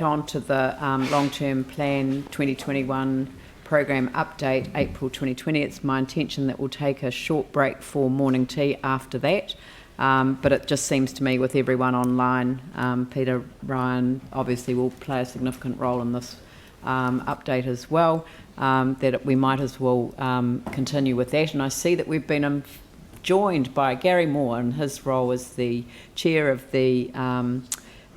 On to the long-term plan 2021 program update, April 2020. It's my intention that we'll take a short break for morning tea after that, but it just seems to me with everyone online, Peter, Ryan obviously will play a significant role in this update as well, that we might as well continue with that. And I see that we've been joined by Gary Moore in his role as the chair of the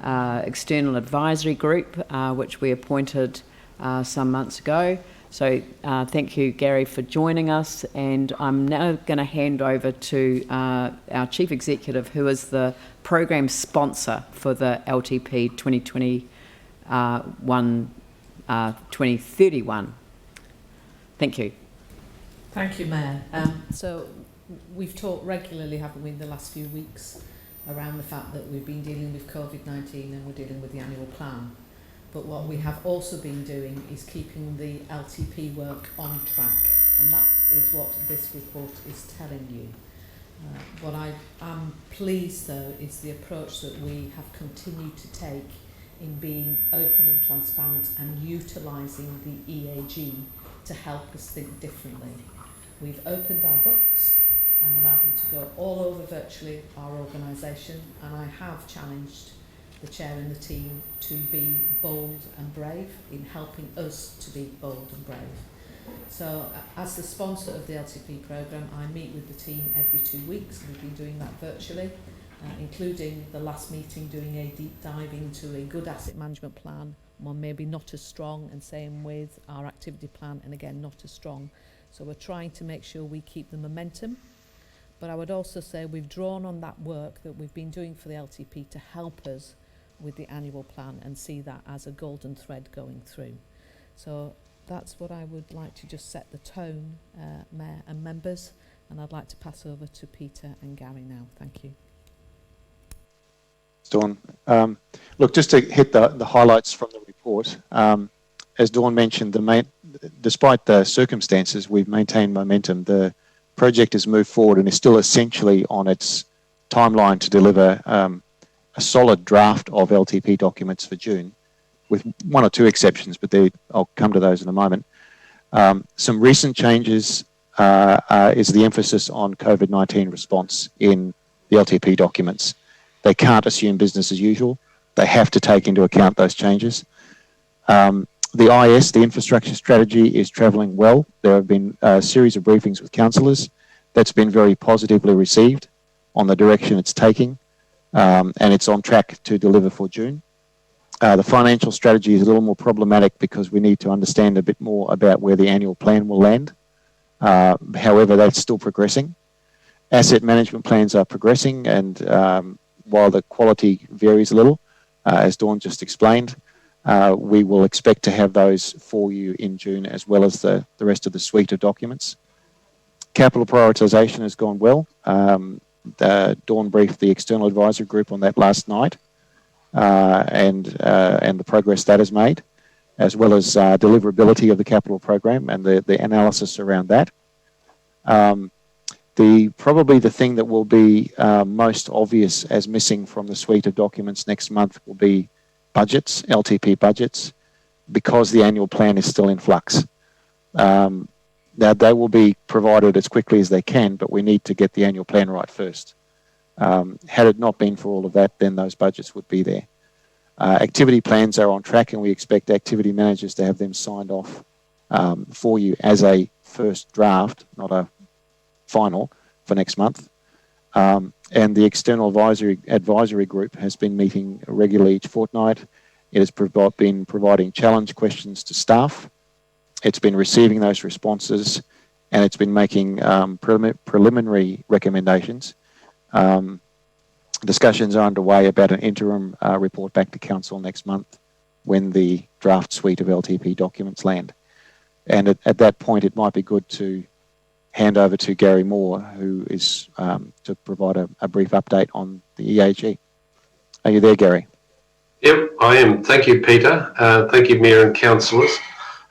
external advisory group, which we appointed some months ago. So thank you, Gary, for joining us. And I'm now going to hand over to our Chief Executive, who is the program sponsor for the LTP 2031. Thank you. Thank you, Mayor. So we've talked regularly, haven't we, in the last few weeks, around the fact that we've been dealing with COVID-19 and we're dealing with the annual plan. But what we have also been doing is keeping the LTP work on track, and that is what this report is telling you. What I am pleased, though, is the approach that we have continued to take in being open and transparent and utilising the EAG to help us think differently. We've opened our books and allow them to go all over virtually our organisation, and I have challenged the chair and the team to be bold and brave in helping us to be bold and brave. So as the sponsor of the LTP programme, I meet with the team every 2 weeks. We've been doing that virtually, including the last meeting doing a deep dive into a good asset management plan, one maybe not as strong, and same with our activity plan, and again not as strong. So we're trying to make sure we keep the momentum. But I would also say we've drawn on that work that we've been doing for the LTP to help us with the annual plan and see that as a golden thread going through. So that's what I would like to just set the tone, Mayor and members, and I'd like to pass over to Peter and Gary now. Thank you. Dawn. Look, just to hit the highlights from the report, as Dawn mentioned, despite the circumstances, we've maintained momentum. The project has moved forward and is still essentially on its timeline to deliver a solid draft of LTP documents for June, with one or two exceptions, but I'll come to those in a moment. Some recent changes is the emphasis on COVID-19 response in the LTP documents. They can't assume business as usual. They have to take into account those changes. The IS, the infrastructure strategy, is travelling well. There have been a series of briefings with councillors. That's been very positively received on the direction it's taking, and it's on track to deliver for June. The financial strategy is a little more problematic because we need to understand a bit more about where the annual plan will land. However, that's still progressing. Asset management plans are progressing, and while the quality varies a little, as Dawn just explained, we will expect to have those for you in June, as well as the rest of the suite of documents. Capital prioritisation has gone well. Dawn briefed the external advisory group on that last night, and the progress that has made, as well as deliverability of the capital program and the analysis around that. Probably the thing that will be most obvious as missing from the suite of documents next month will be budgets, LTP budgets, because the annual plan is still in flux. Now, they will be provided as quickly as they can, but we need to get the annual plan right first. Had it not been for all of that, then those budgets would be there. Activity plans are on track, and we expect activity managers to have them signed off for you as a first draft, not a final, for next month. And the external advisory group has been meeting regularly each fortnight. It has been providing challenge questions to staff. It's been receiving those responses, and it's been making preliminary recommendations. Discussions are underway about an interim report back to council next month when the draft suite of LTP documents land. And at that point, it might be good to hand over to Gary Moore, who is to provide a brief update on the EAG. Are you there, Gary? Yep, I am. Thank you, Peter. Thank you, Mayor and councillors.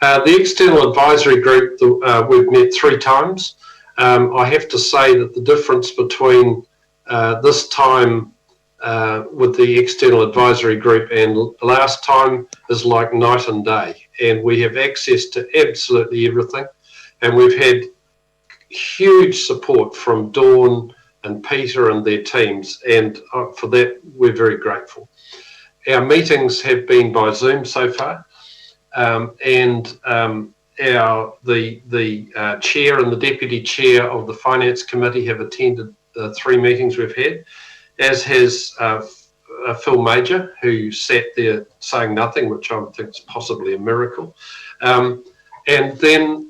The external advisory group, we've met 3 times. I have to say that the difference between this time with the external advisory group, and last time is like night and day, and we have access to absolutely everything, and we've had huge support from Dawn and Peter and their teams, and for that we're very grateful. Our meetings have been by Zoom so far, and the chair and the deputy chair of the finance committee have attended the 3 meetings we've had, as has Phil Major, who sat there saying nothing, which I think is possibly a miracle. And then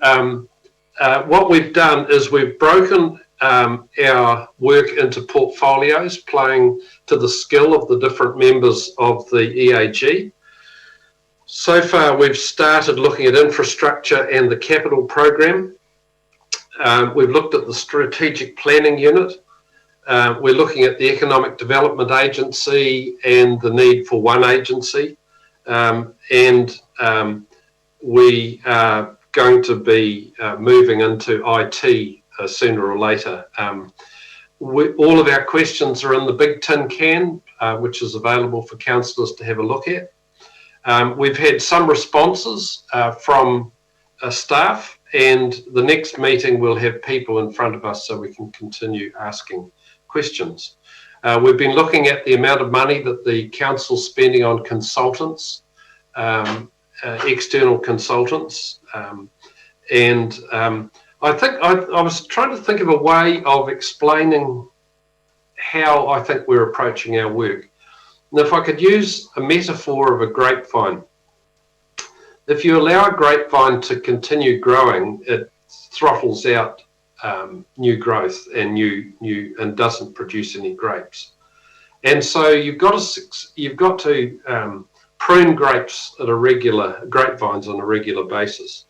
what we've done is we've broken our work into portfolios, playing to the skill of the different members of the EAG. So far, we've started looking at infrastructure and the capital program. We've looked at the strategic planning unit. We're looking at the Economic Development Agency and the need for one agency. We are going to be moving into IT sooner or later. All of our questions are in the big tin can, which is available for councillors to have a look at. We've had some responses from staff, and the next meeting we'll have people in front of us so we can continue asking questions. We've been looking at the amount of money that the council's spending on consultants, external consultants, I think I was trying to think of a way of explaining how I think we're approaching our work. And if I could use a metaphor of a grapevine, if you allow a grapevine to continue growing, it throttles out new growth and and doesn't produce any grapes. And so you've got to prune grapevines on a regular basis.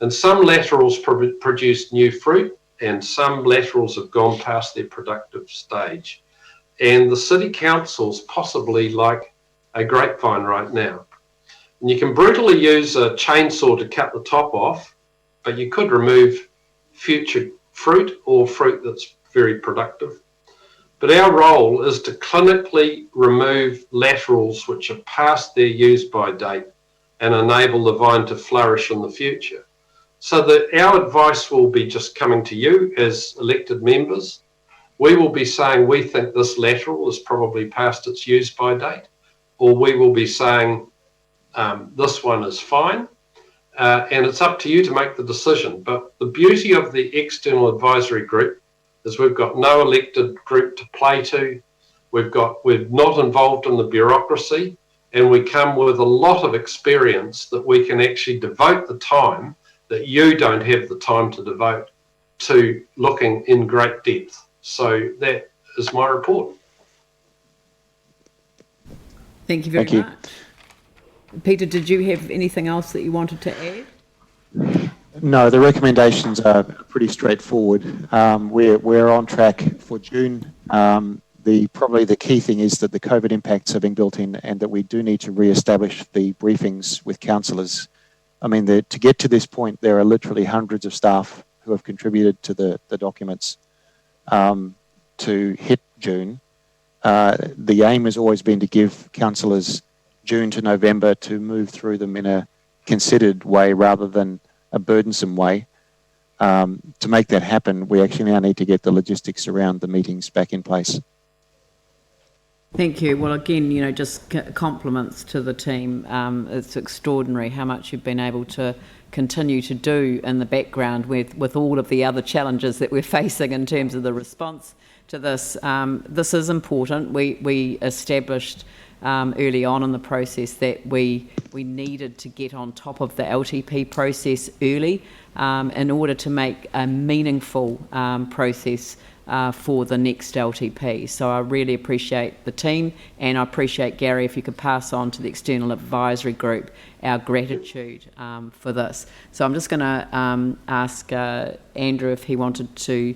And some laterals produce new fruit, and some laterals have gone past their productive stage. And the city council's possibly like a grapevine right now. And you can brutally use a chainsaw to cut the top off, but you could remove future fruit or fruit that's very productive. But our role is to clinically remove laterals which are past their use-by date and enable the vine to flourish in the future. So that our advice will be just coming to you as elected members. We will be saying we think this lateral is probably past its use-by date, or we will be saying this one is fine, and it's up to you to make the decision. But the beauty of the external advisory group is we've got no elected group to play to. We're not involved in the bureaucracy, and we come with a lot of experience that we can actually devote the time that you don't have the time to devote to looking in great depth. So that is my report. Thank you very much. Peter, did you have anything else that you wanted to add? No, the recommendations are pretty straightforward. We're on track for June. Probably the key thing is that the COVID impacts have been built in, and that we do need to re-establish the briefings with councillors. I mean, to get to this point, there are literally hundreds of staff who have contributed to the documents. To hit June, the aim has always been to give councillors June to November to move through them in a considered way rather than a burdensome way. To make that happen, we actually now need to get the logistics around the meetings back in place. Thank you. Well, again, just compliments to the team. It's extraordinary how much you've been able to continue to do in the background with all of the other challenges that we're facing in terms of the response to this. This is important. We established early on in the process that we needed to get on top of the LTP process early in order to make a meaningful process for the next LTP. So I really appreciate the team, and I appreciate, Gary, if you could pass on to the External Advisory Group our gratitude for this. So I'm just going to ask Andrew if he wanted to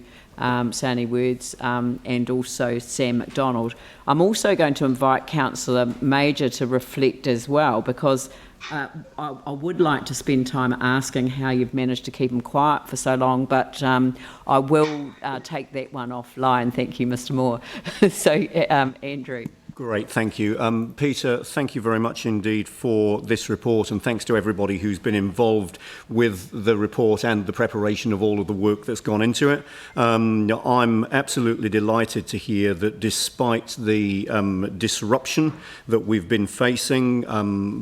say any words, and also Sam McDonald. I'm also going to invite Councillor Major to reflect as well, because I would like to spend time asking how you've managed to keep him quiet for so long, but I will take that one offline. Thank you, Mr. Moore. So, Andrew. Great, thank you. Peter, thank you very much indeed for this report, and thanks to everybody who's been involved with the report and the preparation of all of the work that's gone into it. I'm absolutely delighted to hear that despite the disruption that we've been facing,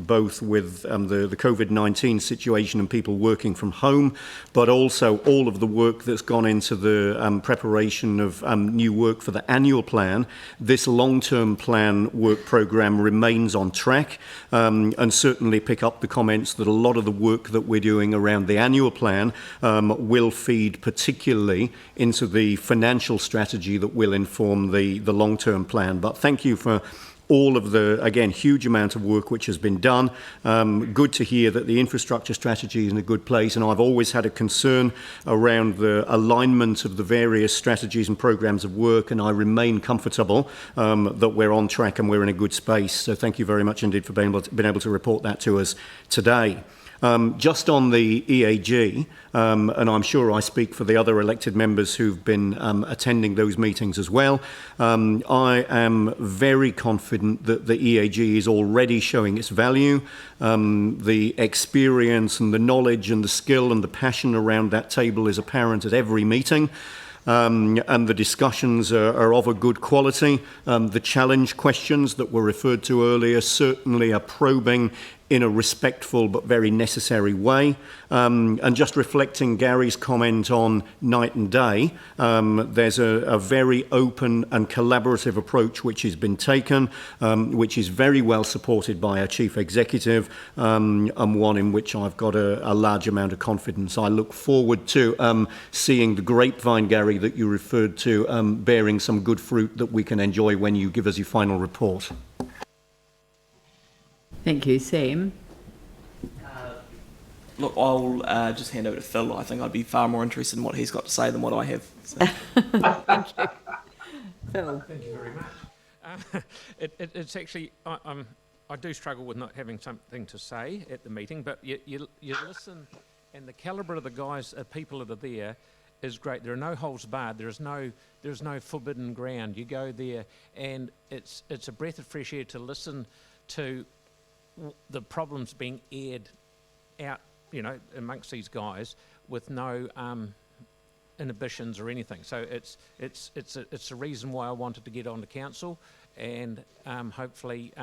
both with the COVID-19 situation and people working from home, but also all of the work that's gone into the preparation of new work for the annual plan, this long-term plan work programme remains on track, and certainly pick up the comments that a lot of the work that we're doing around the annual plan will feed particularly into the financial strategy that will inform the long-term plan. But thank you for all of the, again, huge amount of work which has been done. Good to hear that the infrastructure strategy is in a good place, and I've always had a concern around the alignment of the various strategies and programmes of work, and I remain comfortable that we're on track and we're in a good space. So thank you very much indeed for being able to report that to us today. Just on the EAG, and I'm sure I speak for the other elected members who've been attending those meetings as well, I am very confident that the EAG is already showing its value. The experience and the knowledge and the skill and the passion around that table is apparent at every meeting. And the discussions are of a good quality. The challenge questions that were referred to earlier certainly are probing in a respectful but very necessary way. And just reflecting Gary's comment on night and day, there's a very open and collaborative approach which has been taken, which is very well supported by our Chief Executive, and one in which I've got a large amount of confidence. I look forward to seeing the grapevine, Gary, that you referred to, bearing some good fruit that we can enjoy when you give us your final report. Thank you. Sam? Look, I'll just hand over to Phil. I think I'd be far more interested in what he's got to say than what I have. So. Thank you. Phil? Thank you very much. It's actually, I do struggle with not having something to say at the meeting, but you listen, and the calibre of the guys, people that are there, is great. There are no holes barred. There's no forbidden ground. You go there, and it's a breath of fresh air to listen to the problems being aired out, amongst these guys with no inhibitions or anything. So it's a reason why I wanted to get on to council, and hopefully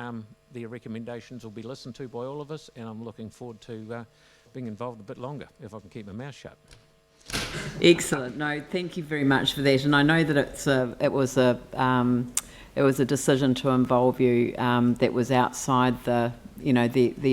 their recommendations will be listened to by all of us, and I'm looking forward to being involved a bit longer if I can keep my mouth shut. Excellent. No, thank you very much for that. And I know that it was a decision to involve you that was outside the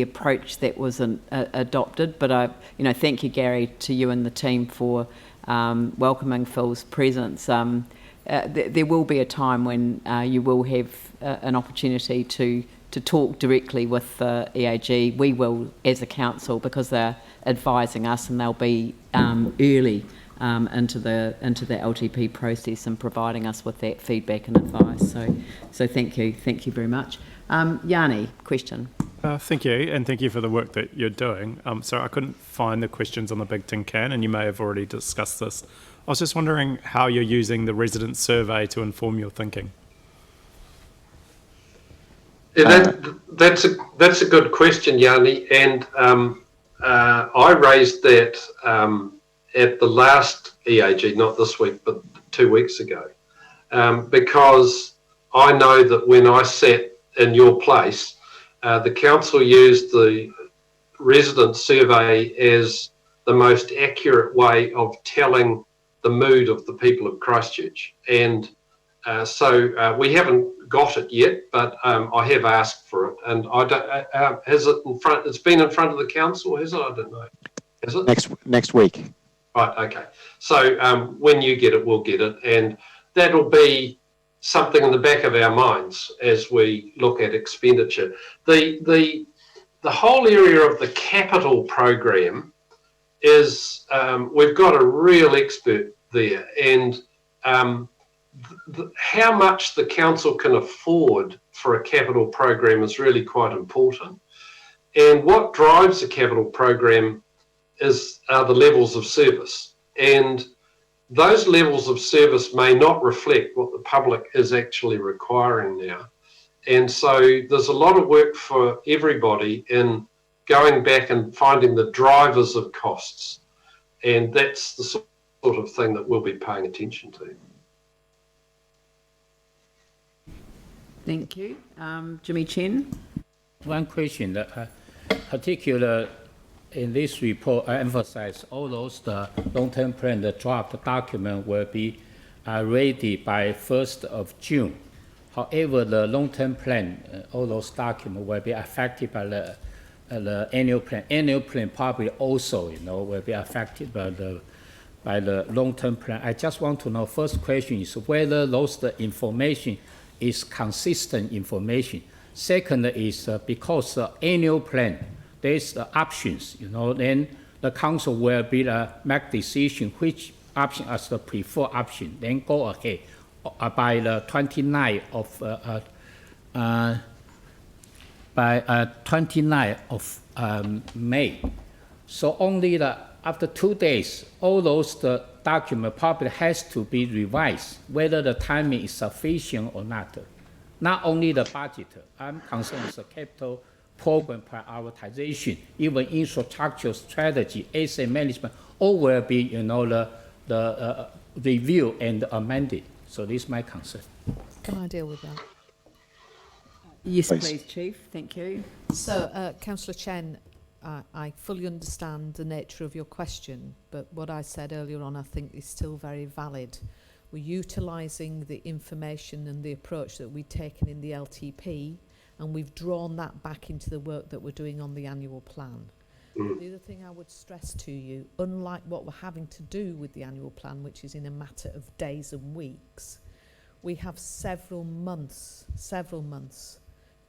approach that was adopted. But thank you, Gary, to you and the team for welcoming Phil's presence. There will be a time when you will have an opportunity to talk directly with the EAG. We will, as a council, because they're advising us, and they'll be early into the LTP process and providing us with that feedback and advice. So thank you very much. Yanni, question. Thank you, and thank you for the work that you're doing. So I couldn't find the questions on the Big Tin Can, and you may have already discussed this. I was just wondering how you're using the resident survey to inform your thinking. Yeah, that's a good question, Yanni, and I raised that at the last EAG, not this week, but 2 weeks ago, because I know that when I sat in your place, the council used the resident survey as the most accurate way of telling the mood of the people of Christchurch, and so we haven't got it yet, but I have asked for it, and I don't. Has it in front? It's been in front of the council, has it? I don't know. Is it next week? Right. Okay. So when you get it, we'll get it, and that'll be something in the back of our minds as we look at expenditure. The whole area of the capital program is we've got a real expert there, and how much the council can afford for a capital program is really quite important. And what drives a capital program are the levels of service, and those levels of service may not reflect what the public is actually requiring now. And so there's a lot of work for everybody in going back and finding the drivers of costs. And that's the sort of thing that we'll be paying attention to. Thank you. Jimmy Chen. One question that particular in this report, I emphasize all those the long-term plan, the draft document will be ready by 1st of June. However, the long-term plan, all those documents will be affected by the annual plan. Annual plan probably also, will be affected by the long-term plan. I just want to know, first question is whether the information is consistent information. Second is because the annual plan, there's the options, then the council will be make decision which option as the preferred option, then go ahead by the 29th of May. So only after 2 days, all those the document probably has to be revised, whether the timing is sufficient or not. Not only the budget, I'm concerned with the capital program prioritization, even infrastructure strategy, asset management, all will be, the review and amended. So this is my concern. Can I deal with that? Yes, Please. please, Chief. Thank you. So, Councillor Chen, I fully understand the nature of your question, but what I said earlier on I think is still very valid. We're utilising the information and the approach that we've taken in the LTP, and we've drawn that back into the work that we're doing on the annual plan. The other thing I would stress to you, unlike what we're having to do with the annual plan, which is in a matter of days and weeks, we have several months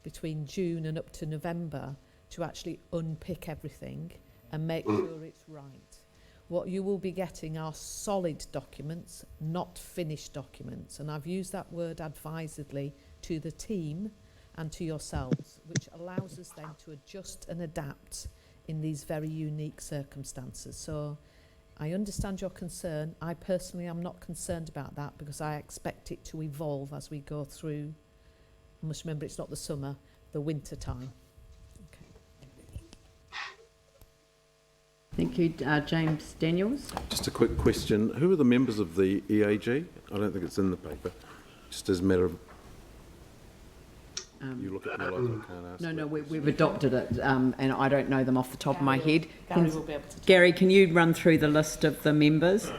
between June and up to November to actually unpick everything and make sure it's right. What you will be getting are solid documents, not finished documents. And I've used that word advisedly to the team and to yourselves, which allows us then to adjust and adapt in these very unique circumstances. So I understand your concern. I personally am not concerned about that because I expect it to evolve as we go through. You must remember it's not the summer, the winter time. Thank you. James Daniels. Just a quick question. Who are the members of the EAG? I don't think it's in the paper. Just as a matter of... you look at me like I can't ask. No, we've adopted it, and I don't know them off the top of my head. Gary will be able to. Gary, can you run through the list of the members?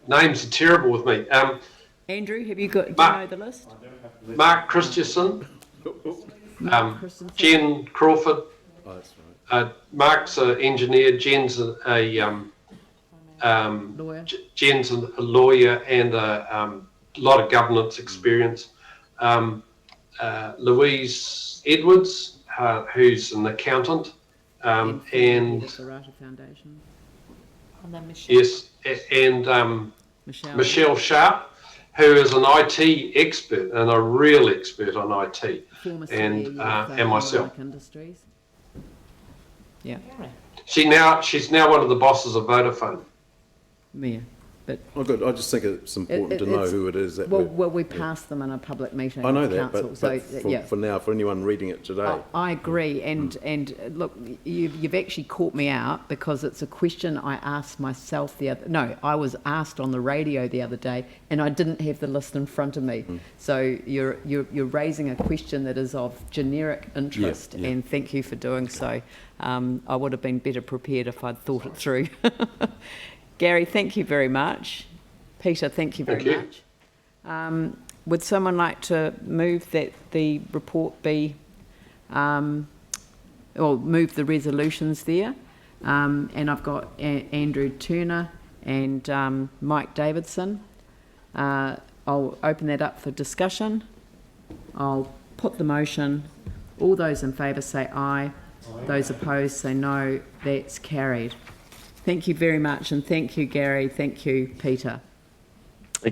Names are terrible with me. Andrew, do you know the list? Mark Christensen, Mark Christensen. Jen Crawford. Oh, that's right. Mark's an engineer. Jen's a Lawyer. Jen's a lawyer and a lot of governance experience. Louise Edwards, who's an accountant, and The Rata Foundation. And then Michelle. yes, and Michelle Sharp, who is an IT expert and a real expert on IT, Former and CEO of, myself. Warwick Industries. Yeah, She's now one of the bosses of Vodafone. yeah. But Oh, good. I just think it's important to know it's- who it is. That well, we're- we passed them in a public meeting. I know with that, council, but so for now, for anyone reading it today, I agree, and look, you've actually caught me out because it's a question I asked myself I was asked on the radio the other day, and I didn't have the list in front of me. So you're raising a question that is of generic interest, Yeah. and thank you for doing so. I would have been better prepared if I'd thought it through. Gary, thank you very much. Peter, thank you very much. Would someone like to move that the report be, or move the resolutions there? And I've got Andrew Turner and Mike Davidson. I'll open that up for discussion. I'll put the motion. All those in favour say aye. Those opposed say no. That's carried. Thank you very much, and thank you, Gary. Thank you, Peter.